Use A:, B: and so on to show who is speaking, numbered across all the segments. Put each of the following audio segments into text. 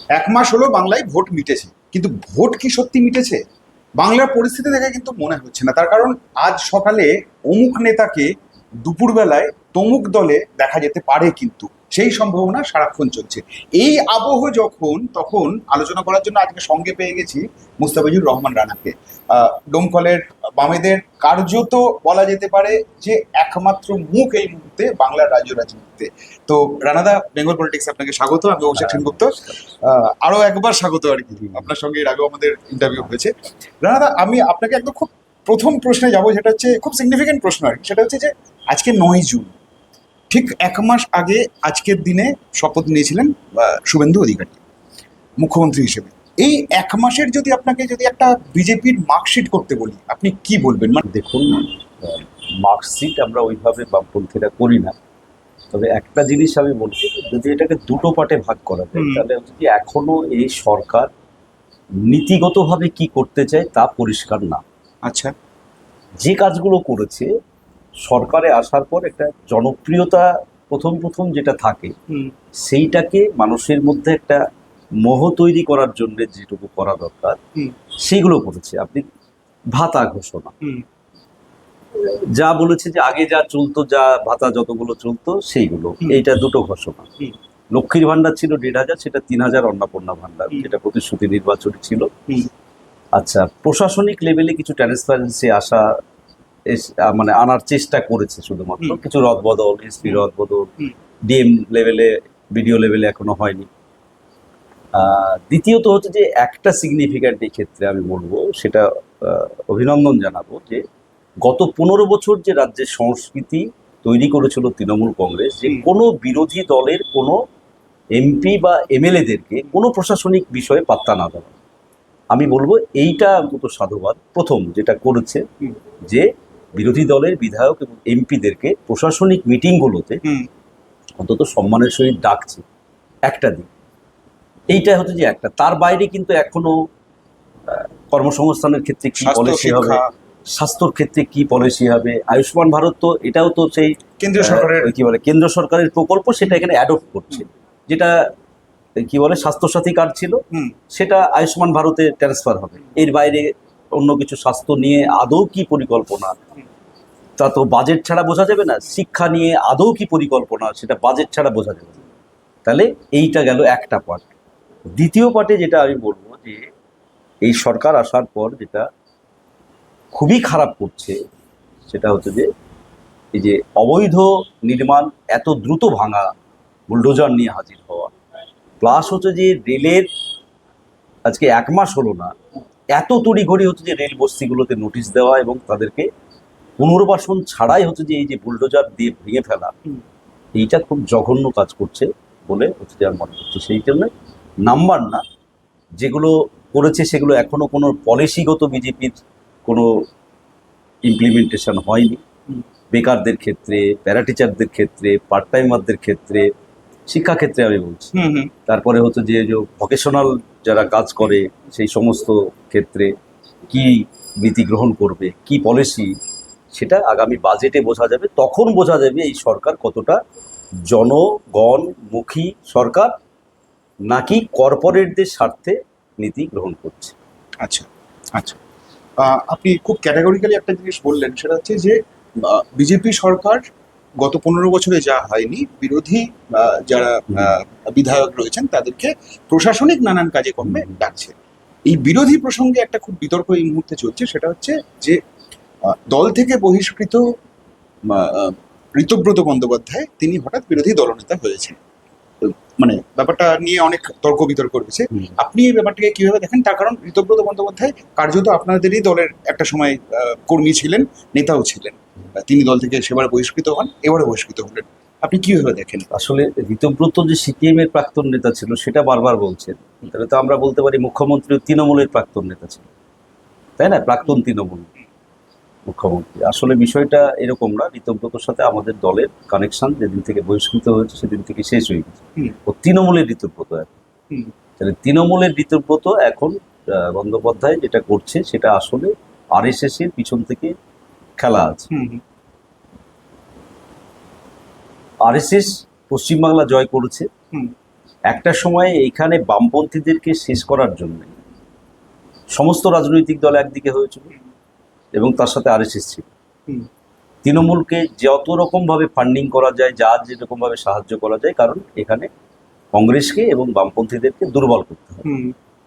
A: এক মাস হলো বাংলায় ভোট মিটেছে, কিন্তু ভোট কি সত্যি মিটেছে? বাংলার পরিস্থিতি দেখে কিন্তু মনে হচ্ছে না। তার কারণ আজ সকালে অমুক নেতাকে দুপুরবেলায় তমুক দলে দেখা যেতে পারে, কিন্তু সেই সম্ভাবনা সারাক্ষণ চলছে। এই আবহ যখন, তখন আলোচনা করার জন্য আজকে সঙ্গে পেয়ে গেছি মুস্তাফিজুর রহমান রানাকে। ডোমকলের বামেদের কার্যত বলা যেতে পারে যে একমাত্র মুখ এই মুহূর্তে বাংলার রাজ্য রাজনীতিতে। তো রানাদা, বেঙ্গল পলিটিক্স আপনাকে স্বাগত। আমি অভিষেক সেনগুপ্ত। আরো একবার স্বাগত আর কি, আপনার সঙ্গে এর আগেও আমাদের ইন্টারভিউ হয়েছে। রানাদা, আমি আপনাকে একদম খুব প্রথম প্রশ্নে যাবো, যেটা হচ্ছে খুব সিগনিফিকেন্ট প্রশ্ন আর কি। সেটা হচ্ছে যে আজকে 9 জুন, ঠিক এক মাস আগে আজকের দিনে শপথ নিয়েছিলেন শুভেন্দু অধিকারী মুখ্যমন্ত্রী হিসেবে। এই এক মাসের যদি আপনাকে যদি একটা বিজেপির মার্কশিট করতে বলি, আপনি কি বলবেন? মানে
B: দেখুন, মার্কশিট আমরা ওইভাবে বামপন্থীরা করি না। তবে একটা জিনিস আমি বলছি, যদি এটাকে দুটো পার্টে ভাগ করা যায় তাহলে হচ্ছে কি এখনো এই সরকার নীতিগতভাবে কি করতে চায় তা পরিষ্কার না।
A: আচ্ছা,
B: যে কাজগুলো করেছে সরকারে আসার পর একটা জনপ্রিয়তা প্রথম প্রথম যেটা থাকে সেইটাকে মানুষের মধ্যে একটা মোহ তৈরি করার জন্য যেটুকু করা দরকার সেইগুলো করেছে। আপনি ভাতা ঘোষণা যা বলেছে যে আগে যা চলতো, যা ভাতা যতগুলো চলতো সেইগুলো, এইটা দুটো ঘোষণা। লক্ষ্মীর ভান্ডার ছিল 1,500, সেটা 3,000 অন্নপূর্ণা ভান্ডার, যেটা প্রতিশ্রুতি নির্বাচনী ছিল। আচ্ছা, প্রশাসনিক লেভেলে কিছু ট্রান্সপারেন্সি আসা মানে আনার চেষ্টা করেছে, শুধুমাত্র কিছু রদবদল, এসপি রদবদল, ডিএম লেভেলে, বিডিও লেভেলে এখনো হয়নি। দ্বিতীয়ত হচ্ছে যে একটা সিগনিফিক্যান্ট এই ক্ষেত্রে আমি বলবো, সেটা অভিনন্দন জানাবো, যে গত 15 বছর যে রাজ্যের সংস্কৃতি তৈরি করেছিল তৃণমূল কংগ্রেস, যে কোনো বিরোধী দলের কোনো এমপি বা এমএলএদেরকে কোনো প্রশাসনিক বিষয়ে পাত্তা না দেওয়া, আমি বলবো এইটা অন্তত সাধুবাদ প্রথম যেটা করেছে, যে বিরোধী দলের বিধায়ক এবং এমপিদেরকে প্রশাসনিক মিটিংগুলোতে অন্তত সম্মানের সহিত ডাকছে। একটা দিক এইটা হচ্ছে যে একটা। তার বাইরে কিন্তু এখনো কর্মসংস্থানের ক্ষেত্রে কি পলিসি হবে, স্বাস্থ্যর ক্ষেত্রে কি পলিসি হবে, আয়ুষ্মান ভারত তো এটাও তো সেই
A: কেন্দ্রীয় সরকারের
B: কি বলে কেন্দ্র সরকারের প্রকল্প, সেটা এখানে অ্যাডপ্ট করছে। যেটা কি বলে স্বাস্থ্যসাথী কার্ড ছিল, সেটা আয়ুষ্মান ভারতে ট্রান্সফার হবে। এর বাইরে অন্য কিছু স্বাস্থ্য নিয়ে আদৌ কি পরিকল্পনা, তা তো বাজেট ছাড়া বোঝা যাবে না। শিক্ষা নিয়ে আদৌ কি পরিকল্পনা, সেটা বাজেট ছাড়া বোঝা যাবে না। তাহলে এইটা গেল একটা পার্ট। দ্বিতীয় পার্টে যেটা আমি বলবো, যে এই সরকার আসার পর যেটা খুবই খারাপ করছে, সেটা হচ্ছে যে এই যে অবৈধ নির্মাণ এত দ্রুত ভাঙা, বুলডোজার নিয়ে হাজির হওয়া, প্লাস হচ্ছে যে রেলের আজকে 1 মাস হলো না, এত তড়িঘড়ি হচ্ছে যে রেল বস্তিগুলোতে নোটিশ দেওয়া এবং তাদেরকে পুনর্বাসন ছাড়াই হচ্ছে যে এই যে বুলডোজার দিয়ে ভেঙে ফেলা, এইটা খুব জঘন্য কাজ করছে বলে হচ্ছে যে আমার মনে হচ্ছে। সেই জন্য নাম্বার না, যেগুলো করেছে সেগুলো এখনো কোনো পলিসিগত বিজেপির কোনো ইমপ্লিমেন্টেশন হয়নি। বেকারদের ক্ষেত্রে, প্যারাটিচারদের ক্ষেত্রে, পার্ট টাইমারদের ক্ষেত্রে, শিক্ষাক্ষেত্রে আমি বলছি। তারপরে হচ্ছে যে ভোকেশনাল যারা কাজ করে সেই সমস্ত ক্ষেত্রে কি নীতি গ্রহণ করবে, কি পলিসি, সেটা আগামী বাজেটে বোঝা যাবে। তখন বোঝা যাবে এই সরকার কতটা জনগণমুখী সরকার, নাকি কর্পোরেটদের স্বার্থে নীতি গ্রহণ করছে।
A: আচ্ছা আচ্ছা, আপনি খুব ক্যাটাগরিক্যালি একটা জিনিস বললেন, সেটা হচ্ছে যে বিজেপি সরকার গত 15 বছরে যা হয়নি, বিরোধী যারা বিধায়ক রয়েছেন তাদেরকে প্রশাসনিক নানান কাজে কর্মে ডাকছে। এই বিরোধী প্রসঙ্গে একটা খুব বিতর্ক এই মুহূর্তে চলছে, সেটা হচ্ছে যে দল থেকে বহিষ্কৃত ঋতব্রত বন্দ্যোপাধ্যায়, তিনি হঠাৎ বিরোধী দলনেতা হয়েছেন। মানে ব্যাপারটা নিয়ে অনেক তর্ক বিতর্ক রয়েছে। আপনি এই ব্যাপারটাকে কিভাবে দেখেন? তার কারণ ঋতব্রত বন্দ্যোপাধ্যায় কার্যত আপনাদেরই দলের একটা সময় কর্মী ছিলেন, নেতাও ছিলেন। তিনি দল থেকে সেবার বহিষ্কৃত হন, এবারে বহিষ্কৃত হলেন। আপনি কিভাবে দেখেন?
B: আসলে ঋতব্রত যে সিপিএম এর প্রাক্তন নেতা ছিল সেটা বারবার বলছেন, তাহলে তো আমরা বলতে পারি মুখ্যমন্ত্রী তৃণমূলের প্রাক্তন নেতা ছিল, তাই না? প্রাক্তন তৃণমূল মুখ্যমন্ত্রী। আসলে বিষয়টা এরকম না। ঋতব্রতর সাথে আমাদের দলের কানেকশন যেদিন থেকে বহিষ্কৃত হয়েছে সেদিন থেকে শেষ হয়ে গেছে। ও তৃণমূলের ঋতব্রত এখন। তাহলে তৃণমূলের ঋতব্রত এখন বন্দ্যোপাধ্যায় যেটা করছে সেটা আসলে আরএসএস এর পিছন থেকে খেলা আছে। আরএসএস পশ্চিমবাংলা জয় করেছে, একটা সময় এইখানে বামপন্থীদেরকে শেষ করার জন্য সমস্ত রাজনৈতিক দল একদিকে হয়েছিল এবং তার সাথে আরএসএস ছিল।
A: হুম।
B: তৃণমূলকে যত রকমভাবে ফান্ডিং করা যায়, যার যেরকমভাবে সাহায্য করা যায়, কারণ এখানে কংগ্রেসকে এবং বামপন্থীদেরকে দুর্বল করতে হবে।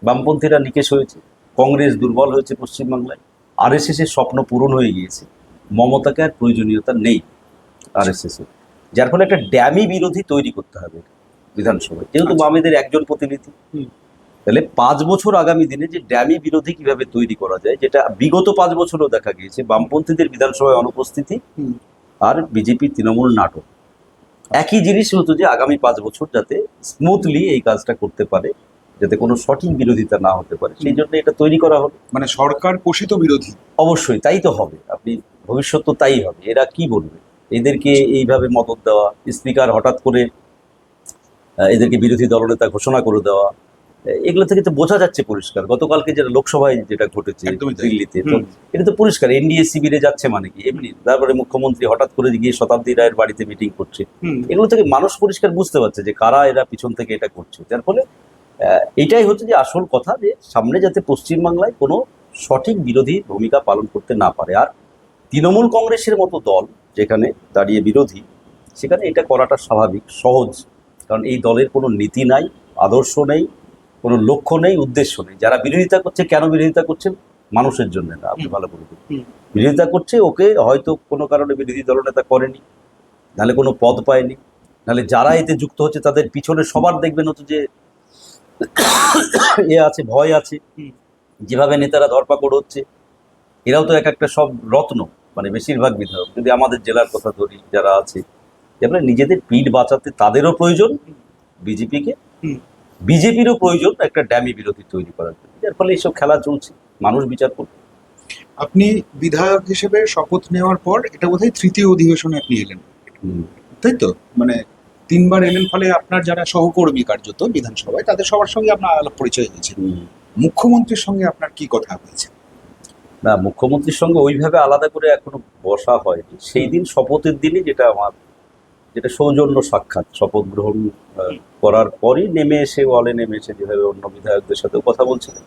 B: বামপন্থীরা নিকেশ হয়েছে, কংগ্রেস দুর্বল হয়েছে পশ্চিমবাংলায়, আরএসএস এর স্বপ্ন পূরণ হয়ে গিয়েছে, মমতাকে আর প্রয়োজনীয়তা নেই আরএসএস এর। যার ফলে একটা ড্যামি বিরোধী তৈরি করতে হবে বিধানসভায়, যেহেতু বামেদের একজন প্রতিনিধি। তাহলে 5 বছর আগামী দিনে যে ড্যামি বিরোধী কিভাবে তৈরি করা যায়, যেটা বিগত 5 বছরও দেখা গিয়েছে, বামপন্থীদের বিধানসভায় অনুপস্থিতি আর বিজেপি তৃণমূল নাটক, একই জিনিস হতো যে আগামী 5 বছর যাতে স্মুথলি এই কাজটা করতে পারে, যাতে কোনো সঠিক বিরোধিতা না হতে পারে, সেই জন্য এটা তৈরি করা হলো।
A: মানে সরকার পোষিত বিরোধী।
B: অবশ্যই তাই তো হবে, আপনি ভবিষ্যৎ তো তাই হবে। এরা কি বলবে, এদেরকে এইভাবে মদত দেওয়া, স্পিকার হঠাৎ করে এদেরকে বিরোধী দলনেতা ঘোষণা করে দেওয়া, এগুলো থেকে তো বোঝা যাচ্ছে পরিষ্কার। গতকালকে যেটা লোকসভায় যেটা ঘটেছে
A: একদমই তাই।
B: দিল্লিতে, তো এটা তো পরিষ্কার এনডিএ শিবিরে যাচ্ছে মানে কি এমনি। তারপরে মুখ্যমন্ত্রী হঠাৎ করে গিয়ে শতাব্দী রায়ের বাড়িতে মিটিং করছে, এগুলো থেকে মানুষ পরিষ্কার বুঝতে পারছে যে কারা এরা পিছন থেকে এটা করছে। যার ফলে এটাই হচ্ছে যে আসল কথা, যে সামনে যাতে পশ্চিমবাংলায় কোনো সঠিক বিরোধী ভূমিকা পালন করতে না পারে। আর তৃণমূল কংগ্রেসের মতো দল যেখানে দাঁড়িয়ে বিরোধী, সেখানে এটা করাটা স্বাভাবিক, সহজ। কারণ এই দলের কোনো নীতি নাই, আদর্শ নেই, কোনো লক্ষ্য নেই, উদ্দেশ্য নেই। যারা বিরোধিতা করছে, কেন বিরোধিতা করছে? মানুষের জন্য না, আপনি ভালো করে দেখুন। বিরোধিতা করছে, ওকে হয়তো কোনো কারণে বিরোধী দলনেতা করেনি, নাহলে কোনো পদ পায়নি, নাহলে যারা এতে যুক্ত হচ্ছে তাদের পিছনে সবার দেখবেন হচ্ছে যে এ আছে, ভয় আছে। যেভাবে নেতারা ধরপাকড় হচ্ছে, এরাও তো এক একটা সব রত্ন, মানে বেশিরভাগ বিধায়ক, যদি আমাদের জেলার কথা ধরি যারা আছে, এবারে নিজেদের পিঠ বাঁচাতে তাদেরও প্রয়োজন, বিজেপিকে, বিজেপিরও প্রয়োজন একটা ড্যামি বিরোধী তৈরি করার জন্য। যার ফলে এইসব খেলা চলছে, মানুষ বিচার করবে।
A: আপনি বিধায়ক হিসেবে শপথ নেওয়ার পর এটা বোধহয় তৃতীয় অধিবেশনে আপনি এলেন, তাই তো? মানে 3 বার এলেন, ফলে আপনার যারা সহকর্মী কার্যত বিধানসভায়, তাদের সবার সঙ্গে আপনার আলাপ পরিচয় হয়েছে। মুখ্যমন্ত্রীর সঙ্গে আপনার কি কথা হয়েছে?
B: না, মুখ্যমন্ত্রীর সঙ্গে ওইভাবে আলাদা করে এখনো বসা হয়নি। সেই দিন শপথের দিনই যেটা সৌজন্য সাক্ষাৎ, শপথ গ্রহণ করার পরই নেমে এসে, ওয়ালে নেমে এসে যেভাবে অন্য বিধায়কদের সাথেও কথা বলছিলেন,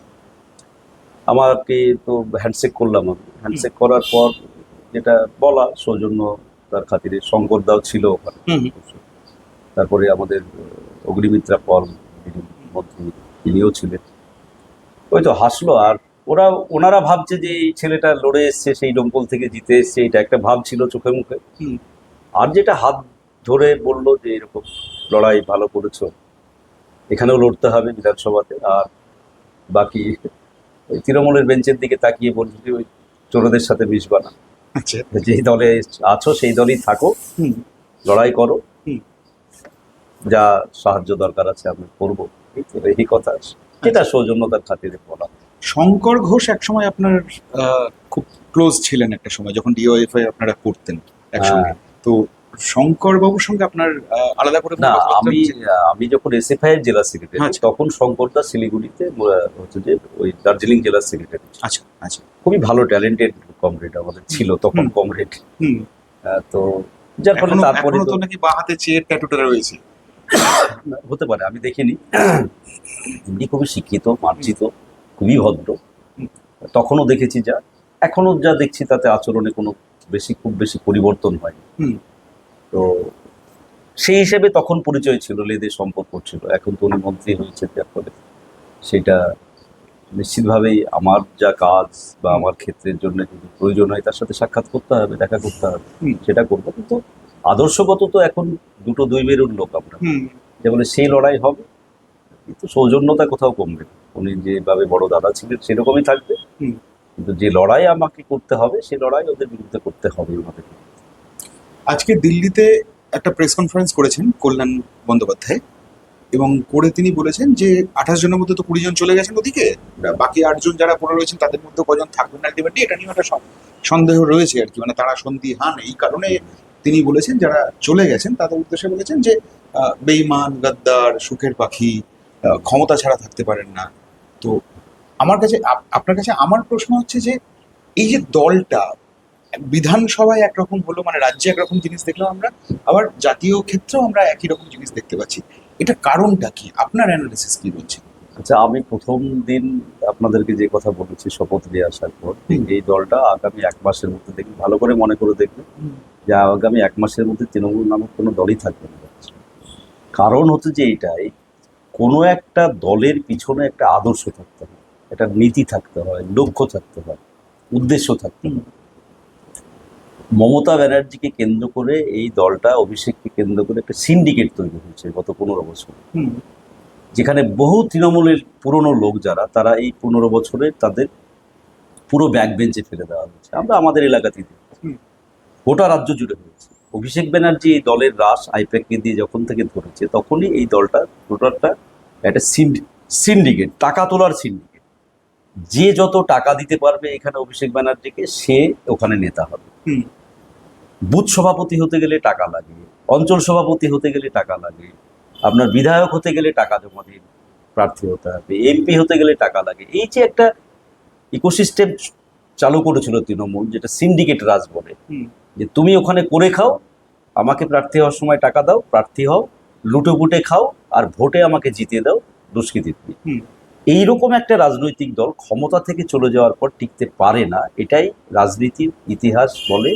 B: আমাকে তো হ্যান্ডশেক করলাম। আমি হ্যান্ডশেক করার পর যেটা বলা, সৌজন্য তার খাতিরে শঙ্করদাও ছিল ওখানে, তারপরে আমাদের অগ্নিমিত্রা পল মন্ত্রী, তিনিও ছিলেন। ওই তো হাসলো। আর ওনারা ভাবছে যে এই ছেলেটা লড়ে এসছে, সেই ডোমকল থেকে জিতে এসছে, এটা একটা ভাব ছিল চোখে মুখে। আর যেটা হাত ধরে বললো যে এরকম লড়াই ভালো করেছো, এখানেও লড়তে হবে বিধানসভাতে। আর বাকি ওই তৃণমূলের বেঞ্চের দিকে তাকিয়ে বলছি যে ওই চোরদের সাথে মিশবা না, যে দলে আছো সেই দলই থাকো, লড়াই করো, যা সাহায্য দরকার আছে আমি করবো, এই কথা যেটা সৌজন্যতার খাতিরে বলা।
A: শঙ্কর ঘোষ একসময় আপনার খুব ক্লোজ ছিলেন একটা সময়, যখন ডিওএফআই আপনারা করতেন একসঙ্গে। তো শঙ্কর বাবুর সঙ্গে আপনার আলাদা করে
B: না, আমি যখন এসএফআই এর জেলা সেক্রেটারি, তখন শঙ্করদা শিলিগুড়িতে হচ্ছে যে ওই দার্জিলিং জেলার সেক্রেটারি।
A: আচ্ছা আচ্ছা,
B: খুবই ভালো ট্যালেন্টেড কমরেড আমাদের ছিল তখন, কমরেড। তো যার ফলে তারপরে
A: তো নাকি বাঁ হাতে চেয়ার ট্যাটুটা রয়েছে,
B: হতে পারে, আমি দেখিনি। এমনি খুবই শিক্ষিত, মার্জিত, খুবই ভদ্র, তখনও দেখেছি যা, এখনো যা দেখছি তাতে আচরণে কোনো খুব বেশি পরিবর্তন হয়নি। তো সেই হিসেবে তখন পরিচয় ছিল, লেদের সম্পর্ক ছিল। এখন তো উনি মন্ত্রী হয়েছে, যার ফলে সেটা নিশ্চিতভাবেই আমার যা কাজ বা আমার ক্ষেত্রের জন্য যদি প্রয়োজন হয় তার সাথে সাক্ষাৎ করতে হবে, দেখা করতে হবে, সেটা করবো। কিন্তু আদর্শগত তো এখন দুই মেরুর লোক আমরা, যেমন সেই লড়াই হবে, কিন্তু সৌজন্যতা কোথাও কমবে না। উনি যেভাবে বড় দাদা ছিলেন সেরকমই থাকবে, কিন্তু যে লড়াই আমাকে করতে হবে সেই লড়াই ওদের বিরুদ্ধে করতে হবে আমাদের।
A: আজকে দিল্লিতে একটা প্রেস কনফারেন্স করেছেন কল্যাণ বন্দ্যোপাধ্যায়, এবং করে তিনি বলেছেন যে 28 জনের মধ্যে তো 20 জন চলে গেছেন ওদিকে, বাকি 8 জন যারা পড়ে রয়েছেন তাদের মধ্যে কজন থাকবেন আলটিমেটলি, এটা নিয়ে একটা সন্দেহ রয়েছে আর কি। মানে তারা সন্দিহান, এই কারণে তিনি বলেছেন যারা চলে গেছেন তাদের উদ্দেশ্যে বলেছেন যে বেঈমান, গাদ্দার, সুখের পাখি, ক্ষমতা ছাড়া থাকতে পারেন না। তো আপনার কাছে আমার প্রশ্ন হচ্ছে যে এই যে দলটা বিধানসভায় একরকম হলো, মানে রাজ্যে একরকম জিনিস দেখলাম আমরা, আবার জাতীয় ক্ষেত্রেও আমরা একই রকম জিনিস দেখতে পাচ্ছি, এটা কারণটা কি? আপনার অ্যানালিসিস কি বলছে?
B: আচ্ছা, আমি প্রথম দিন আপনাদেরকে যে কথা বলেছি শপথ নিয়ে আসার পর, এই দলটা আগামী 1 মাসের মধ্যে দেখবে, ভালো করে মনে করে দেখবে যে আগামী 1 মাসের মধ্যে তৃণমূল নামক কোনো দলই থাকবে না। কারণ হচ্ছে যে এইটাই, কোনো একটা দলের পিছনে একটা আদর্শ থাকতে হয়, একটা নীতি থাকতে হয়, লক্ষ্য থাকতে হয়, উদ্দেশ্য থাকতে হয়। মমতা ব্যানার্জিকে কেন্দ্র করে এই দলটা, অভিষেককে কেন্দ্র করে একটা সিন্ডিকেট তৈরি হয়েছে গত 15 বছর, যেখানে বহু তৃণমূলের পুরনো লোক যারা, তারা এই 15 বছরে তাদের পুরো ব্যাক বেঞ্চে ফেলে দেওয়া হয়েছে। আমরা আমাদের এলাকাতেই দেখছি, গোটা রাজ্য জুড়ে হয়েছে। অভিষেক ব্যানার্জি এই দলের রাশ আইপ্যাককে দিয়ে যখন থেকে ধরেছে, তখনই এই দলটা টোটালটা একটা সিন্ডিকেট, টাকা তোলার সিন্ডিকেট। যে যত টাকা দিতে পারবে এখানে অভিষেক ব্যানার্জিকে, সে ওখানে নেতা হবে। বুথ সভাপতি হতে গেলে টাকা লাগে, অঞ্চল সভাপতি হতে গেলে টাকা লাগে, আপনার বিধায়ক হতে গেলে টাকা জমা দিন প্রার্থী হতে হবে, এমপি হতে গেলে টাকা লাগে। এই যে একটা ইকোসিস্টেম চালু করেছিল তৃণমূল, যেটা সিন্ডিকেট রাজ বলে, যে তুমি ওখানে করে খাও, আমাকে প্রার্থী হওয়ার সময় টাকা দাও, প্রার্থী হও, লুটেপুটে খাও, আর ভোটে আমাকে জিতিয়ে দাও দুষ্কৃতী। এইরকম একটা রাজনৈতিক দল ক্ষমতা থেকে চলে যাওয়ার পর টিকতে পারে না। এটাই রাজনীতির ইতিহাস বলে।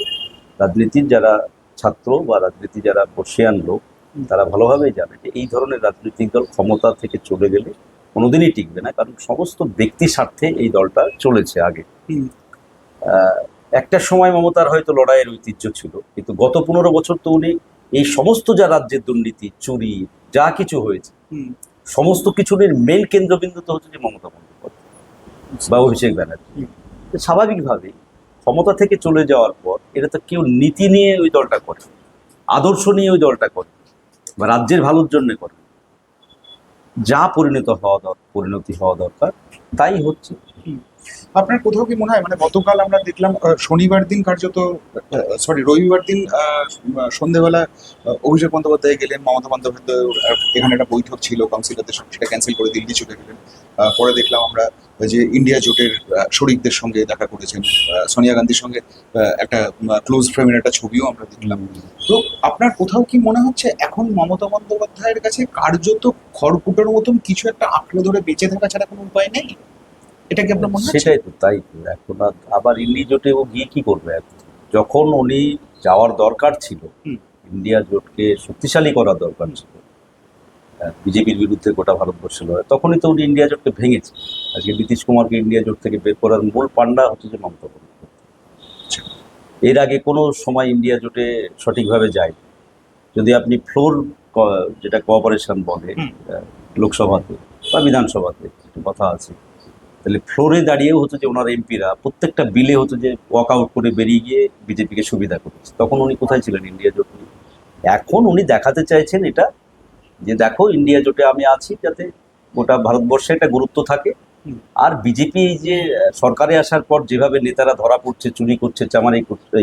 B: রাজনীতির যারা ছাত্র বা রাজনীতি যারা বর্ষিয়ান লোক, তারা ভালোভাবেই জানে যে এই ধরনের রাজনৈতিক দল ক্ষমতা থেকে চলে গেলে কোনোদিনই টিকবে না, কারণ সমস্ত ব্যক্তি স্বার্থে এই দলটা চলেছে আগে। একটা সময় মমতার হয়তো লড়াইয়ের ঐতিহ্য ছিল, কিন্তু গত 15 বছর তো উনি এই সমস্ত যা রাজ্যের দুর্নীতি, চুরি, যা কিছু হয়েছে, সমস্ত কিছুর মেন কেন্দ্রবিন্দু তো হচ্ছে যে মমতা বন্দ্যোপাধ্যায় বা অভিষেক ব্যানার্জি। স্বাভাবিকভাবেই ক্ষমতা থেকে চলে যাওয়ার পর এটা তো কেউ নীতি নিয়ে ওই দলটা করে, আদর্শ নিয়ে ওই দলটা করে, বা রাজ্যের ভালোর জন্য করে। যা পরিণতি হওয়া দরকার তাই হচ্ছে।
A: আপনার কোথাও কি মনে হয়, মানে গতকাল আমরা দেখলাম শনিবার দিন কার্যত, রবিবার দিন সন্ধেবেলা অভিষেক বন্দ্যোপাধ্যায় গেলেন, মমতা বন্দ্যোপাধ্যায় এখানে একটা বৈঠক ছিল কাউন্সিলরদের সঙ্গে, সেটা ক্যান্সেল করে দিল্লি চলে গেলেন। পরে দেখলাম আমরা যে ইন্ডিয়া জোটের শরিকদের সঙ্গে দেখা করেছেন, সোনিয়া গান্ধীর সঙ্গে একটা ক্লোজ ফ্রেমের একটা ছবিও আমরা দেখলাম। তো আপনার কোথাও কি মনে হচ্ছে এখন মমতা বন্দ্যোপাধ্যায়ের কাছে কার্যত খড়কুটোর মতন কিছু একটা আঁকড়ে ধরে বেঁচে থাকা ছাড়া কোনো উপায় নেই? এটা কি আপনার মনে হচ্ছে?
B: সেটাই তো, তাই তো। এখন আবার ইন্ডিয়া জোটে ও গিয়ে কি করবে এখন? যখন উনি যাওয়ার দরকার ছিল, ইন্ডিয়া জোটকে শক্তিশালী করার দরকার ছিল, বিজেপির বিরুদ্ধে গোটা ভারতবর্ষে লড়াই, তখনই তো উনি ইন্ডিয়া জোটকে ভেঙেছে। আজকে নীতিশ কুমারকে ইন্ডিয়া জোট থেকে বের করার মূল পান্ডা হচ্ছে যে মমতা বন্দ্যোপাধ্যায়। এর আগে কোনো সময় ইন্ডিয়া জোটে সঠিকভাবে যায়। যদি আপনি ফ্লোর যেটা কোঅপারেশন বলে লোকসভাতে বা বিধানসভাতে একটু কথা আছে, তাহলে ফ্লোরে দাঁড়িয়েও হচ্ছে যে ওনার এমপিরা প্রত্যেকটা বিলে হচ্ছে যে ওয়াক আউট করে বেরিয়ে গিয়ে বিজেপিকে সুবিধা করেছে। তখন উনি কোথায় ছিলেন ইন্ডিয়া জোট নিয়ে? এখন উনি দেখাতে চাইছেন এটা, যে দেখো ইন্ডিয়া জোটে আমি আছি, যাতে গোটা ভারতবর্ষে একটা গুরুত্ব থাকে। আর বিজেপি এই যে সরকারে আসার পর যেভাবে নেতারা ধরা পড়ছে, চুরি করছে, চামারি করছে,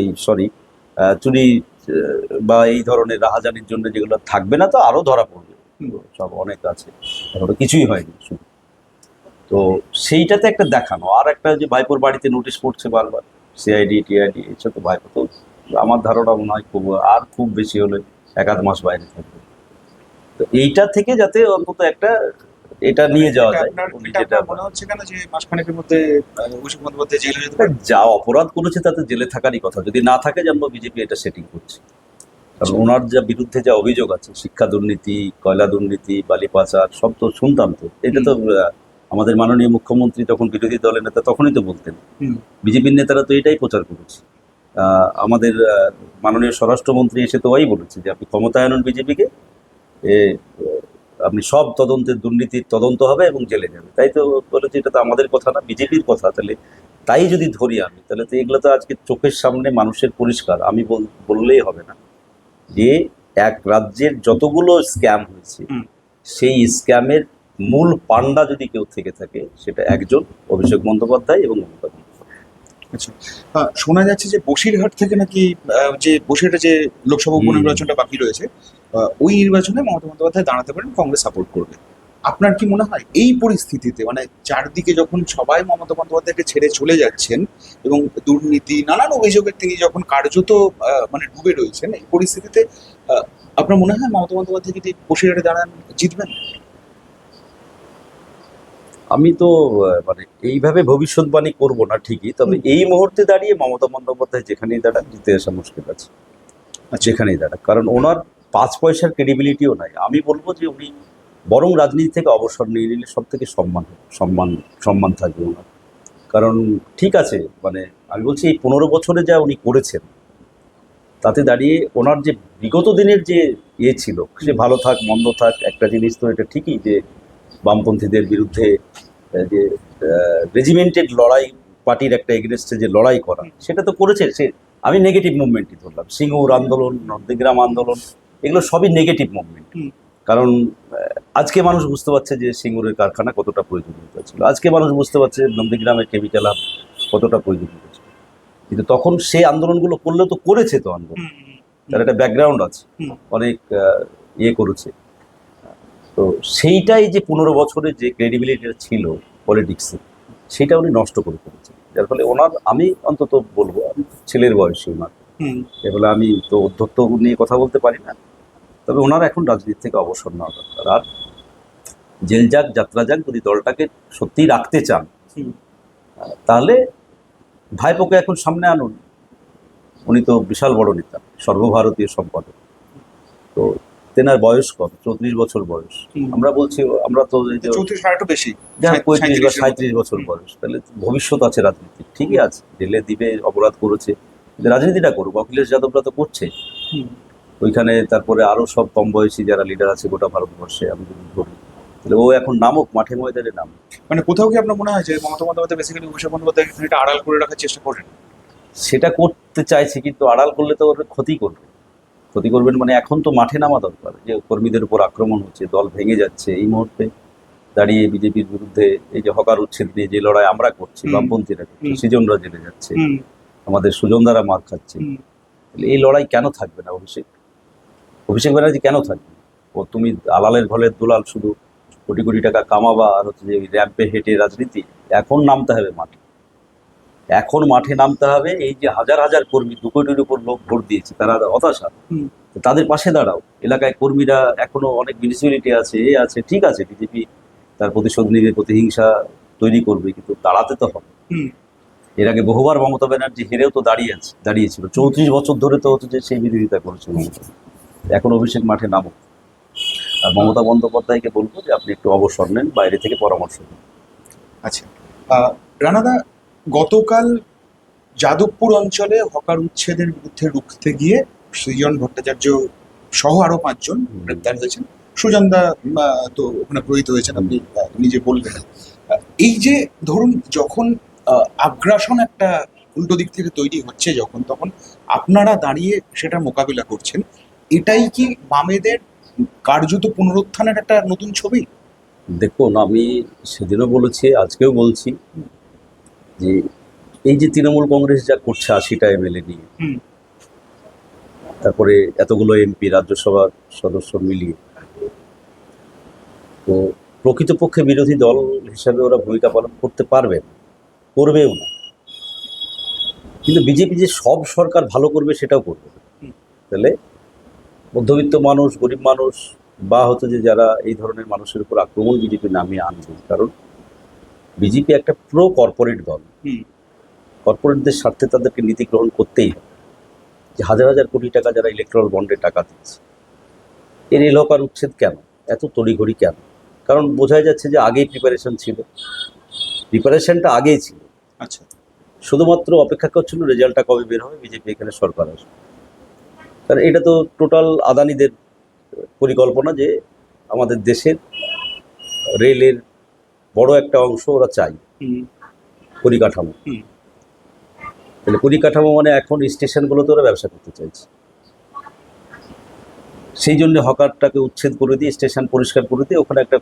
B: চুরি বা এই ধরনের রাহাজানির জন্য, যেগুলো থাকবে না তো আরো ধরা পড়বে, সব অনেক আছে, এখনো কিছুই হয়নি শুধু। তো সেইটাতে একটা দেখানো, আর একটা যে ভাইপোর বাড়িতে নোটিশ পড়ছে বারবার, সিআইডি টিআইডি, এসব তো ভাইপো তো আমার ধারণা মনে হয় খুব বেশি হলে 1-2 মাস বাইরে থাকবে। তো এইটা থেকে যাতে অন্তত একটা এটা নিয়ে যাওয়া যায়। উনি যেটা
A: মনে হচ্ছে কেন যে মাসখানেকের মধ্যে অভিষেক বন্দ্যোপাধ্যায় জেলে যেতে পারেন?
B: যা অপরাধ করেছে তাতে জেলে থাকারই কথা, যদি না থাকে জানবো বিজেপি এটা সেটিং করছে। কারণ ওনার যা বিরুদ্ধে যা অভিযোগ আছে, শিক্ষা দুর্নীতি, কয়লা দুর্নীতি, বালি পাচার, সব তো শুনতাম। তো এটা তো আমাদের মাননীয় মুখ্যমন্ত্রী তখন বিরোধী দলের নেতা, তখনই তো বলতেন। বিজেপির নেতারা তো এটাই প্রচার করেছে। আমাদের মাননীয় স্বরাষ্ট্রমন্ত্রী এসে তো ওই বলেছে যে আপনি ক্ষমতায় আনুন বিজেপিকে, আপনি সব তদন্তের দুর্নীতির তদন্ত হবে এবং জেলে যাবে। তাই তো বলেছে, এটা তো আমাদের কথা না, বিজেপির কথা। তাহলে তাই যদি ধরি আমি, তাহলে তো এগুলো তো আজকে চোখের সামনে মানুষের পরিষ্কার। আমি বললেই হবে না যে এক রাজ্যের যতগুলো স্ক্যাম হয়েছে, সেই স্ক্যামের মূল পান্ডা যদি কেউ থেকে থাকে, সেটা একজন অভিষেক বন্দ্যোপাধ্যায় এবং মমতা বন্দ্যোপাধ্যায়।
A: আচ্ছা, শোনা যাচ্ছে যে বসিরহাট থেকে নাকি যে বসিরহাটে যে লোকসভা উপনির্বাচনটা বাকি রয়েছে, ওই নির্বাচনে মমতা বন্দ্যোপাধ্যায় দাঁড়াতে পারেন, কংগ্রেস সাপোর্ট করবে। আপনার কি মনে হয় এই পরিস্থিতিতে, মানে চারদিকে যখন সবাই মমতা বন্দ্যোপাধ্যায়কে ছেড়ে চলে যাচ্ছেন এবং দুর্নীতি নানান অভিযোগের তিনি যখন কার্যত মানে ডুবে রয়েছেন, এই পরিস্থিতিতে আপনার মনে হয় মমতা বন্দ্যোপাধ্যায় যদি বসিরহাটে দাঁড়ান জিতবেন?
B: আমি তো মানে এইভাবে ভবিষ্যৎবাণী করব না ঠিকই, তবে এই মুহূর্তে দাঁড়িয়ে মমতা বন্দ্যোপাধ্যায় যেখানেই দাঁড়ান জিতে আসা মুশকিল আছে। যেখানেই দাঁড়াক, কারণ ওনার 5 পয়সার ক্রেডিবিলিটিও নাই। আমি বলবো যে উনি বরং রাজনীতি থেকে অবসর নিয়ে নিলে সব থেকে সম্মান সম্মান থাকবে ওনার। কারণ ঠিক আছে, মানে আমি বলছি এই 15 বছরে যা উনি করেছেন, তাতে দাঁড়িয়ে ওনার যে বিগত দিনের যে ছিল, সে ভালো থাক মন্দ থাক, একটা জিনিস তো এটা ঠিকই যে বামপন্থীদের বিরুদ্ধে যে রেজিমেন্টেড লড়াই, পার্টির একটা এগেনস্টে যে লড়াই করা, সেটা তো করেছে সে। আমি নেগেটিভ মুভমেন্টই ধরলাম, সিঙ্গুর আন্দোলন, নন্দীগ্রাম আন্দোলন, এগুলো সবই নেগেটিভ মুভমেন্ট। কারণ আজকে মানুষ বুঝতে পারছে যে সিঙ্গুরের কারখানা কতটা প্রয়োজনীয়তা ছিল, আজকে মানুষ বুঝতে পারছে নন্দীগ্রামের কেমিক্যাল হাব কতটা প্রয়োজনীয়তা ছিল। কিন্তু তখন সে আন্দোলনগুলো করলেও তো করেছে তো আন্দোলন, তার একটা ব্যাকগ্রাউন্ড আছে, অনেক করেছে। তো সেইটাই যে 15 বছরে যে ক্রেডিবিলিটি ছিল পলিটিক্সে, সেটা উনি নষ্ট করে ফেলেছেন। যার ফলে ওনার, আমি অন্তত বলবো, আমি ছেলের বয়সী ওনার, এগুলো আমি তো অধ্যত্ত নিয়ে কথা বলতে পারি না, তবে ওনার এখন রাজনীতি থেকে অবসর নেওয়া দরকার। আর জেল যাক যাত্রা যাক, যদি দলটাকে সত্যিই রাখতে চান তাহলে ভাইপোকে এখন সামনে আনুন। উনি তো বিশাল বড় নেতা, সর্বভারতীয় সম্পাদক। তো তেনার বয়স কত? 34 বছর বয়স। আমরা বলছি, আমরা তো
A: 34 আর একটু বেশি,
B: 35 বা 37 বছর বয়স, তাহলে ভবিষ্যৎ আছে রাজনীতি, ঠিকই আছে। জেলে দিবে, অপরাধ করেছে, কিন্তু রাজনীতিটা করুক। অখিলেশ যাদবরা তো করছে ওইখানে, তারপরে আরো সব কম বয়সী যারা লিডার আছে গোটা ভারতবর্ষে, আমি যদি ধরি, তাহলে ও এখন নামক, মাঠে ময়দানে নামুক।
A: মানে কোথাও কি আপনার মনে হয় যে মমতা বন্দ্যোপাধ্যায় বেসিক্যালি অভিষেক বন্দ্যোপাধ্যায় এটা আড়াল করে রাখার চেষ্টা করেন?
B: সেটা করতে চাইছে, কিন্তু আড়াল করলে তো ওর ক্ষতি করবে। ক্ষতি করবেন মানে এখন তো মাঠে নামা দরকার, যে কর্মীদের উপর আক্রমণ হচ্ছে, দল ভেঙে যাচ্ছে। এই মুহূর্তে দাঁড়িয়ে বিজেপির বিরুদ্ধে এই যে হকার উচ্ছেদ নিয়ে যে লড়াই আমরা করছি, বামপন্থীরা করছে, সৃজনরা জেলে যাচ্ছে, আমাদের সুজনদারা মার খাচ্ছে, এই লড়াই কেন থাকবে না? অভিষেক ব্যানার্জি কেন থাকবে? ও তুমি আলালের ঘরের দুলাল, শুধু কোটি কোটি টাকা কামাবা আর হচ্ছে যে র্যাম্পে হেঁটে রাজনীতি। এখন নামতে হবে মাঠে, এখন মাঠে নামতে হবে। এই যে হাজার হাজার কর্মী, 2 কোটির উপর লোক ভোট দিয়েছে, তারা হতাশা, তাদের পাশে দাঁড়াও। এলাকায় কর্মীরা এখনো অনেক মিউনিসিপ্যালিটি আছে, আছে, ঠিক আছে, বিজেপি তার প্রতিশোধ নিবে, প্রতিহিংসা তৈরি করবে, কিন্তু দাঁড়াতে তো হবে। এর আগে বহুবার মমতা ব্যানার্জি হেরেও তো দাঁড়িয়েছিল। 34 বছর ধরে তো হচ্ছে যে সেই বিরোধিতা করেছে মমতা। এখন অভিষেক মাঠে নামুক। আর মমতা বন্দ্যোপাধ্যায়কে বলবো যে আপনি একটু অবসর নেন, বাইরে থেকে পরামর্শ দিন।
A: আচ্ছা, রানাদা, গতকাল যাদবপুর অঞ্চলে হকার উচ্ছেদের বিরুদ্ধে রুখতে গিয়ে সৃজন ভট্টাচার্য সহ আরো 5 জন গ্রেপ্তার হয়েছেন। সুজনদা তো ওখানে প্রহিত হয়েছেন, আপনি নিজে বললেন। এই যে ধরুন, যখন আগ্রাসন একটা উল্টো দিক থেকে তৈরি হচ্ছে, যখন তখন আপনারা দাঁড়িয়ে সেটা মোকাবিলা করছেন, এটাই কি বামেদের কার্যত পুনরুত্থানের একটা নতুন ছবি?
B: দেখুন, আমি সেদিনও বলেছি, আজকেও বলছি, যে এই যে তৃণমূল কংগ্রেস যা করছে 80টা এমএলএ নিয়ে, তারপরে এতগুলো এমপি, রাজ্যসভার সদস্য মিলিয়ে, তো প্রকৃতপক্ষে বিরোধী দল হিসাবে ওরা ভূমিকা পালন করতে পারবে না, করবেও না। কিন্তু বিজেপি যে সব সরকার ভালো করবে সেটাও করবে না। তাহলে মধ্যবিত্ত মানুষ, গরিব মানুষ, বা হচ্ছে যে যারা এই ধরনের মানুষের উপর আক্রমণ বিজেপি নামিয়ে আনবে। কারণ বিজেপি একটা প্রো কর্পোরেট দল, কর্পোরেটদের স্বার্থে তাদেরকে নীতি গ্রহণ করতেই হবে। যে হাজার হাজার কোটি টাকা যারা ইলেকট্রাল বন্ডে টাকা দিচ্ছে, এর এলাকার উচ্ছেদ কেন, এত তড়িঘড়ি কেন? কারণ বোঝাই যাচ্ছে যে আগেই প্রিপারেশন ছিল, প্রিপারেশনটা আগেই ছিল।
A: আচ্ছা,
B: শুধুমাত্র অপেক্ষা করছিল রেজাল্টটা কবে বের হবে, বিজেপি এখানে সরকার আসবে। কারণ এটা তো টোটাল আদানিদের পরিকল্পনা, যে আমাদের দেশের রেলের বড় একটা অংশ ওরা চাই, পরিকাঠামো। তাহলে পরিকাঠামো মানে এখন স্টেশনগুলোতে ওরা ব্যবসা করতে চাইছে। সেই জন্য হকারটাকে উচ্ছেদ করে দিয়ে, স্টেশন পরিষ্কার করে দিয়ে, ওখানে একটা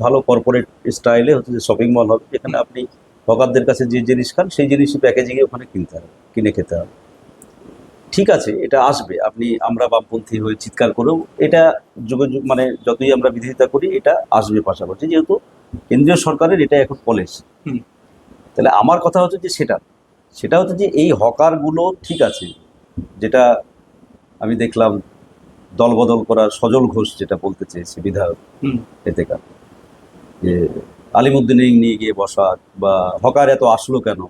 B: ভালো কর্পোরেট স্টাইলে হচ্ছে যে শপিং মল হবে, যেখানে আপনি হকারদের কাছে যে জিনিস খান সেই জিনিসই প্যাকেজিংয়ে ওখানে কিনতে হবে, কিনে খেতে হবে। ঠিক আছে, এটা আসবে। আমরা বামপন্থী হয়ে চিৎকার করেও এটা যুগে মানে যতই আমরা বিরোধিতা করি, এটা আসবে পাশাপাশি, যেহেতু কেন্দ্রীয় সরকারের এটা এখন পলিসি। তাহলে আমার কথা হচ্ছে যে সেটা হচ্ছে যে এই হকারগুলো, ঠিক আছে, যেটা আমি দেখলাম দলবদল করা সজল ঘোষ যেটা বলতে চেয়েছে বিধায়ক এতে কার যে আলিমুদ্দিন নিয়ে গিয়ে বসা বা হকার এত আসলো কেন?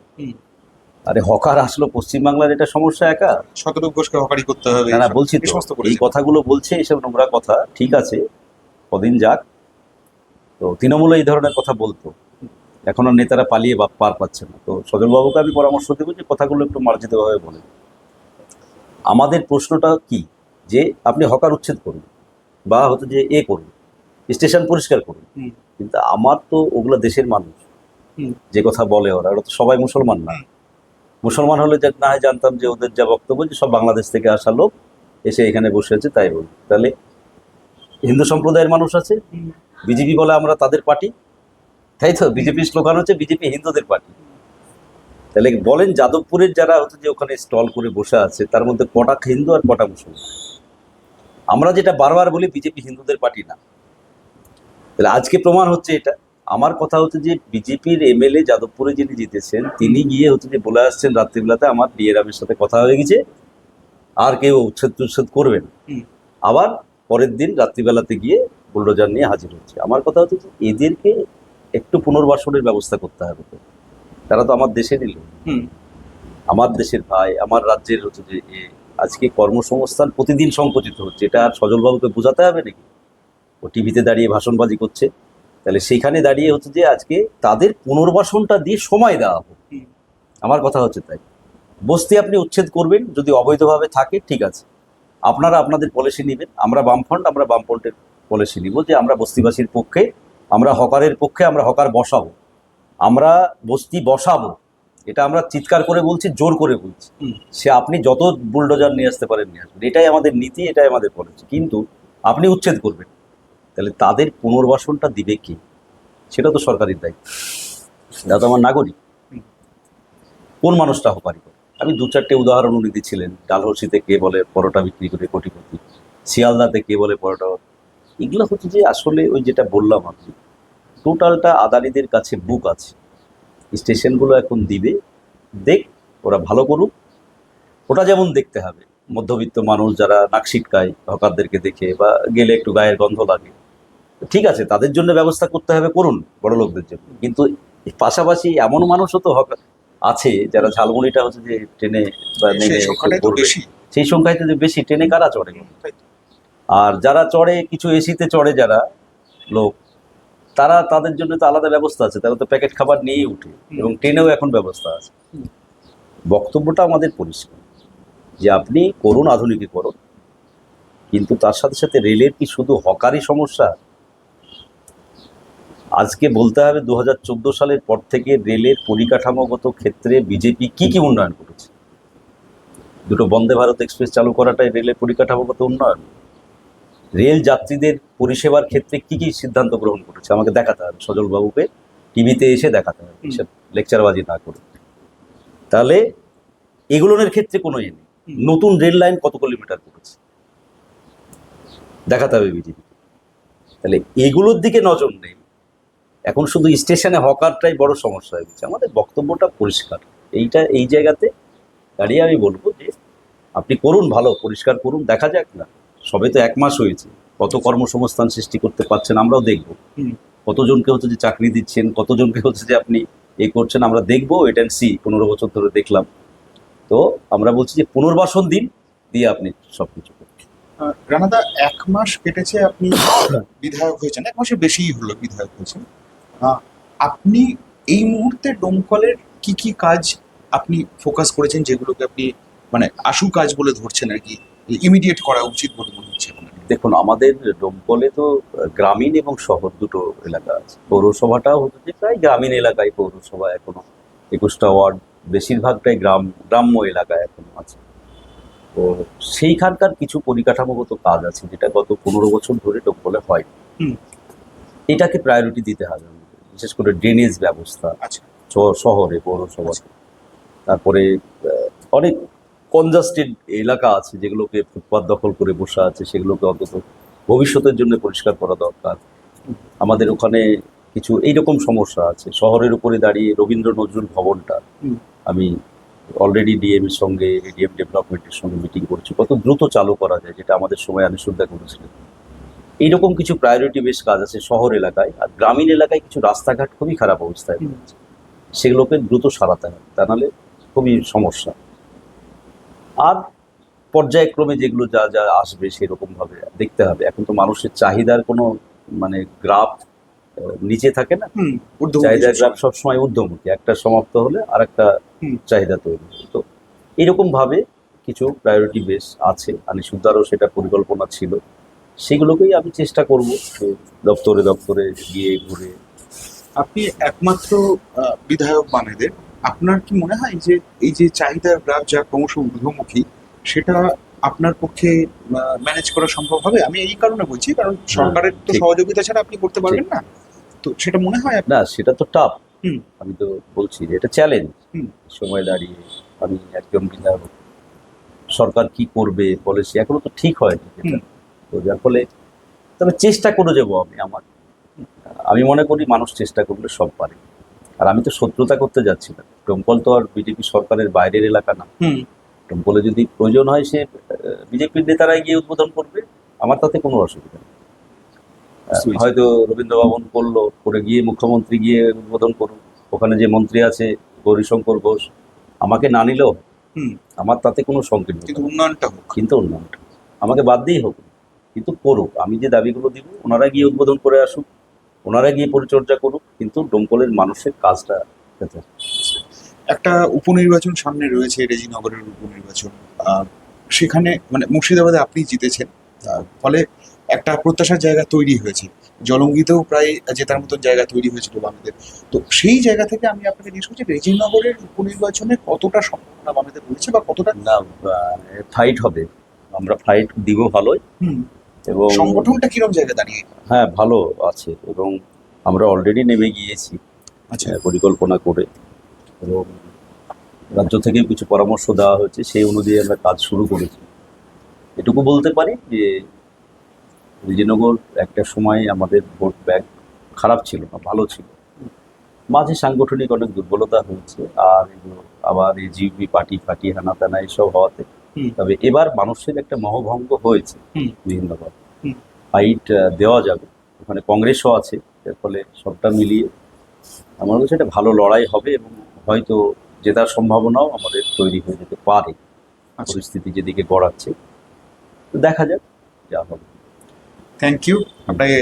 B: আরে হকার আসলো পশ্চিমবাংলার এটা সমস্যা একা?
A: শতরূপ ঘোষকে হকারি করতে হবে
B: না বলছি তো, এই কথাগুলো বলছে, এসব নোংরা কথা। ঠিক আছে, কদিন যাক। তো তৃণমূল এই ধরনের কথা বলতো, এখন আর নেতারা পালিয়ে পার পাচ্ছে না। তো সজলবাবুকে আমি পরামর্শ দেবো যে কথাগুলো একটু মার্জিতভাবে বলে। আমাদের প্রশ্নটা কি, যে আপনি হকার উচ্ছেদ করুন বা হচ্ছে যে করুন, স্টেশন পরিষ্কার করুন, কিন্তু আমার তো ওগুলো দেশের মানুষ যে কথা বলে, ওরা তো সবাই মুসলমান না। মুসলমান হলে না হয় জানতাম যে ওদের যা বক্তব্য যে সব বাংলাদেশ থেকে আসা লোক এসে এখানে বসে আছে, তাই বলি। তাহলে হিন্দু সম্প্রদায়ের মানুষ আছে, বিজেপি বলে আমরা তাদের পার্টি, তাই তো? বিজেপি স্লোগান হচ্ছে বিজেপি হিন্দুদের পার্টি। তাহলে বলেন যাদবপুরের যারা হচ্ছে যে ওখানে স্টল করে বসে আছে তার মধ্যে কটা হিন্দু আর কটা মুসলমান? আমরা যেটা বারবার বলি বিজেপি হিন্দুদের পার্টি না। তাহলে আজকে প্রমাণ হচ্ছে এটা। আমার কথা হচ্ছে যে বিজেপির এমএলএ যাদবপুরে যিনি জিতেছেন তিনি গিয়ে হচ্ছে যে বলে আসছেন রাত্রিবেলাতে আমার ডিএরামের সাথে কথা হয়ে গেছে, আর কেউ উচ্ছেদ করবে না। আবার পরের দিন রাত্রিবেলাতে গিয়ে বুলডোজার নিয়ে হাজির হচ্ছে। আমার কথা হচ্ছে যে এদেরকে একটু পুনর্বাসনের ব্যবস্থা করতে হবে। তো তারা তো আমার দেশেরই লোক, আমার দেশের ভাই, আমার রাজ্যের হচ্ছে যে আজকে কর্মসংস্থান প্রতিদিন সংকুচিত হচ্ছে, এটা আর সজলবাবুকে বোঝাতে হবে নাকি? ও টিভিতে দাঁড়িয়ে ভাষণবাজি করছে, তাহলে সেইখানে দাঁড়িয়ে হচ্ছে যে আজকে তাদের পুনর্বাসনটা দিয়ে সময় দেওয়া হোক। আমার কথা হচ্ছে তাই। বস্তি আপনি উচ্ছেদ করবেন যদি অবৈধভাবে থাকে, ঠিক আছে, আপনারা আপনাদের পলিসি নেবেন। আমরা বামফ্রন্ট, আমরা বামফ্রন্টের পলিসি নিব যে আমরা বস্তিবাসীর পক্ষে, আমরা হকারের পক্ষে, আমরা হকার বসাবো, আমরা বস্তি বসাবো। এটা আমরা চিৎকার করে বলছি, জোর করে বলছি। সে আপনি যত বুলডোজার নিয়ে আসতে পারেন নিয়ে আসবেন, এটাই আমাদের নীতি, এটাই আমাদের পলিসি। কিন্তু আপনি উচ্ছেদ করবেন, তাহলে তাদের পুনর্বাসনটা দিবে কি? সেটা তো সরকারের দায়িত্ব। এটা তো আমার নাগরিক। কোন মানুষটা হকারি করে? আমি 2-4টে উদাহরণ উনি দিচ্ছিলেন। ডালহৌসিতে কে বলে পরোটা বিক্রি করে কোটিপতি, শিয়ালদাতে কে বলে পরোটা। এগুলো হচ্ছে যে আসলে ওই যেটা বললাম আপনি, টোটালটা আদানিদের কাছে বুক আছে। স্টেশনগুলো এখন দিবে, দেখ ওরা ভালো করুক। ওটা যেমন দেখতে হবে মধ্যবিত্ত মানুষ যারা নাক ছিটকায় হকারদেরকে দেখে বা গেলে একটু গায়ের গন্ধ লাগে, ঠিক আছে, তাদের জন্য ব্যবস্থা করতে হবে, করুন বড় লোকদের জন্য। কিন্তু পাশাপাশি এমন মানুষও তো আছে যারা ঝালমুড়িটা হচ্ছে যে ট্রেনে বা নেমে করবে, সেই সংখ্যায় তো বেশি। ট্রেনে কারা চড়ে? আর যারা চড়ে কিছু এসিতে চড়ে যারা লোক, তারা তাদের জন্য তো আলাদা ব্যবস্থা আছে, তারা তো প্যাকেট খাবার নিয়েই উঠে, এবং ট্রেনেও এখন ব্যবস্থা আছে। বক্তব্যটা আমাদের পরিষ্কার যে আপনি করুন আধুনিকীকরণ, কিন্তু তার সাথে সাথে রেলের কি শুধু হকারই সমস্যা? আজকে বলতে হবে 2014 সালের পর থেকে রেলের পরিকাঠামোগত ক্ষেত্রে বিজেপি কি কি উন্নয়ন করেছে। দুটো বন্দে ভারত এক্সপ্রেস চালু করাটাই রেলের পরিকাঠামোগত উন্নয়ন। রেল যাত্রীদের পরিষেবার ক্ষেত্রে কি কি সিদ্ধান্ত গ্রহণ করেছে আমাকে দেখাতে হবে, সজলবাবুকে টিভিতে এসে দেখাতে হবে, লেকচারবাজি না করে। তাহলে এগুলোর ক্ষেত্রে কোনো নেই। নতুন রেল লাইন কত কিলোমিটার করেছে দেখাতে হবে বিজেপি। তাহলে এগুলোর দিকে নজর নেই, এখন শুধু স্টেশনে হকারটাই বড় সমস্যা হয়ে গেছে। আমাদের বক্তব্যটা পরিষ্কার, এই জায়গাতে দাঁড়িয়ে আমি বলবো যে আপনি করুন, ভালো পরিষ্কার করুন, দেখা যাক না। সবে তো 1 মাস হয়েছে, কত কর্মসংস্থান সৃষ্টি করতে পারছেন আমরাও দেখব। কতজনকে হচ্ছে যে চাকরি দিচ্ছেন, কতজনকে হচ্ছে যে আপনি করছেন, আমরা দেখবো। Wait and C. 15 বছর ধরে দেখলাম। তো আমরা বলছি যে পুনর্বাসন দিন, দিয়ে আপনি সবকিছু করুন।
A: রানাদা, 1 মাস কেটেছে আপনি বিধায়ক হয়েছেন, 1 মাসের বেশিই হলো বিধায়ক হয়েছেন। আপনি এই মুহূর্তে ডোমকলের কি কি কাজ আপনি ফোকাস করেছেন, যেগুলোকে আপনি মানে আশু কাজ বলে ধরছেন আর কি, ইমিডিয়েট করা উচিত বলে মনে হচ্ছে?
B: দেখুন, আমাদের ডোমকলে তো গ্রামীণ এবং শহর দুটো এলাকা আছে। পৌরসভাটাও হচ্ছে যে প্রায় গ্রামীণ এলাকায় পৌরসভা, এখনো 21টা ওয়ার্ড, বেশিরভাগটাই গ্রাম্য এলাকায় এখনো আছে। তো সেইখানকার কিছু পরিকাঠামোগত কাজ আছে যেটা গত 15 বছর ধরে ডোমকলে হয়। এটাকে প্রায়োরিটি দিতে হবে, বিশেষ করে ড্রেনেজ ব্যবস্থা শহরে, পৌরসভাতে। তারপরে অনেক কনজাস্টেড এলাকা আছে যেগুলোকে ফুটপাত দখল করে বসে আছে, সেগুলোকে অন্তত ভবিষ্যতের জন্য পরিষ্কার করা দরকার। আমাদের ওখানে কিছু এইরকম সমস্যা আছে। শহরের উপরে দাঁড়িয়ে রবীন্দ্র নজরুল ভবনটা আমি অলরেডি ডিএম এর সঙ্গে এডিএম ডেভেলপমেন্টের সঙ্গে মিটিং করছি কত দ্রুত চালু করা যায়, যেটা আমাদের সময় আনিসুদ্ধা করেছিলেন। এইরকম কিছু প্রায়োরিটি বেস কাজ আছে শহর এলাকায়, আর গ্রামীণ এলাকায় কিছু রাস্তাঘাট খুবই খারাপ অবস্থায় রয়েছে, সেগুলোকে দ্রুত সারাতে হবে, তা নাহলে খুবই সমস্যা। আর পর্যায়ক্রমে যেগুলো যা যা আসবে সেরকম ভাবে দেখতে হবে। এখন তো মানুষের চাহিদার কোনো মানে গ্রাফ নিচে থাকে না, চাহিদার গ্রাফ সবসময় ঊর্ধ্বমুখী, একটা সমাপ্ত হলে আর একটা চাহিদা তৈরি হয়। তো এরকম ভাবে কিছু প্রায়োরিটি বেস আছে, আনিসুদ্ধারও সেটা পরিকল্পনা ছিল, সেগুলোকেই আমি চেষ্টা করব যে দপ্তরে দপ্তরে গিয়ে ঘুরে।
A: আপনি একমাত্র বিধায়ক বামেদের, আপনার কি মনে হয় যে এই যে চাহিদার গ্রাফ যা ক্রমশ ঊর্ধ্বমুখী, সেটা আপনার পক্ষে ম্যানেজ করা সম্ভব হবে? আমি এই কারণে বলছি, কারণ সরকারের তো
B: ঠিক।
A: সহযোগিতা ছাড়া আপনি করতে পারবেন না, তো সেটা মনে হয়
B: না, সেটা তো টাফ।
A: হুম।
B: আমি তো বলছি যে এটা চ্যালেঞ্জ।
A: হুম।
B: সময় দাঁড়িয়ে আমি একজন বিধায়ক, সরকার কি করবে পলিসি এখনো তো ঠিক হয়নি যেটা। তো যার ফলে তবে চেষ্টা করে যাবো আমি মনে করি মানুষ চেষ্টা করলে সব পারে। আর আমি তো শত্রুতা করতে যাচ্ছি না, ডোমকল তো আর বিজেপি সরকারের বাইরের এলাকা না। ডোমকলে যদি প্রয়োজন হয় সে বিজেপির নেতারাই গিয়ে উদ্বোধন করবে, আমার তাতে কোনো অসুবিধা নেই। হয়তো রবীন্দ্র ভবন করলো, করে গিয়ে মুখ্যমন্ত্রী গিয়ে উদ্বোধন করুন, ওখানে যে মন্ত্রী আছে গৌরীশঙ্কর ঘোষ, আমাকে না নিলেও আমার তাতে কোনো সংকীর্ণ,
A: কিন্তু উন্নয়নটা হোক,
B: কিন্তু উন্নয়নটা আমাকে বাদ দিয়েই হোক, কিন্তু করুক। আমি যে দাবিগুলো দিব ওনারা গিয়ে উদ্বোধন করে আসুক, ওনারা গিয়ে পরিচর্যা করুক, কিন্তু ডোমকলের মানুষের কাজটা যাতে।
A: একটা উপনির্বাচন সামনে রয়েছে, রেজিনগরের উপনির্বাচন, সেখানে মানে মুর্শিদাবাদে আপনি জিতেছেন, ফলে একটা প্রত্যাশার জায়গা তৈরি হয়েছে। জলঙ্গিতেও প্রায় জেতার মতন জায়গা তৈরি হয়েছিল বামেদের। তো সেই জায়গা থেকে আমি আপনাকে জিজ্ঞেস করছি, রেজিনগরের উপনির্বাচনে কতটা সম্ভাবনা বামেদের রয়েছে, বা কতটা
B: না ফাইট হবে, আমরা ফাইট দিব ভালোই। এবং
A: সংগঠনটা কিরকম জায়গায় দাঁড়িয়ে?
B: হ্যাঁ, ভালো আছে, এবং আমরা অলরেডি নেমে গিয়েছি
A: আচ্ছা,
B: পরিকল্পনা করে, এবং রাজ্য থেকেও কিছু পরামর্শ দেওয়া হয়েছে, সেই অনুযায়ী আমরা কাজ শুরু করেছি। এটুকু বলতে পারি যে বিজয়নগর একটা সময় আমাদের ভোট ব্যাংক খারাপ ছিল না, ভালো ছিল, মাঝে সাংগঠনিক অনেক দুর্বলতা হয়েছে, আর এগুলো আবার এই জিবি পার্টি ফাটি হানা টানা এসব হওয়াতে। তবে এবার মানুষের একটা মোহভঙ্গ হয়েছে বিভিন্নভাবে, ফাইট দেওয়া যাবে, ওখানে কংগ্রেসও আছে, এর ফলে সবটা মিলিয়ে আমার কাছে একটা ভালো লড়াই হবে, এবং হয়তো জেতার সম্ভাবনাও আমাদের তৈরি হয়ে যেতে পারে পরিস্থিতি যেদিকে গড়াচ্ছে। তো দেখা যাক যা হবে।
A: থ্যাংক ইউ, আপনাকে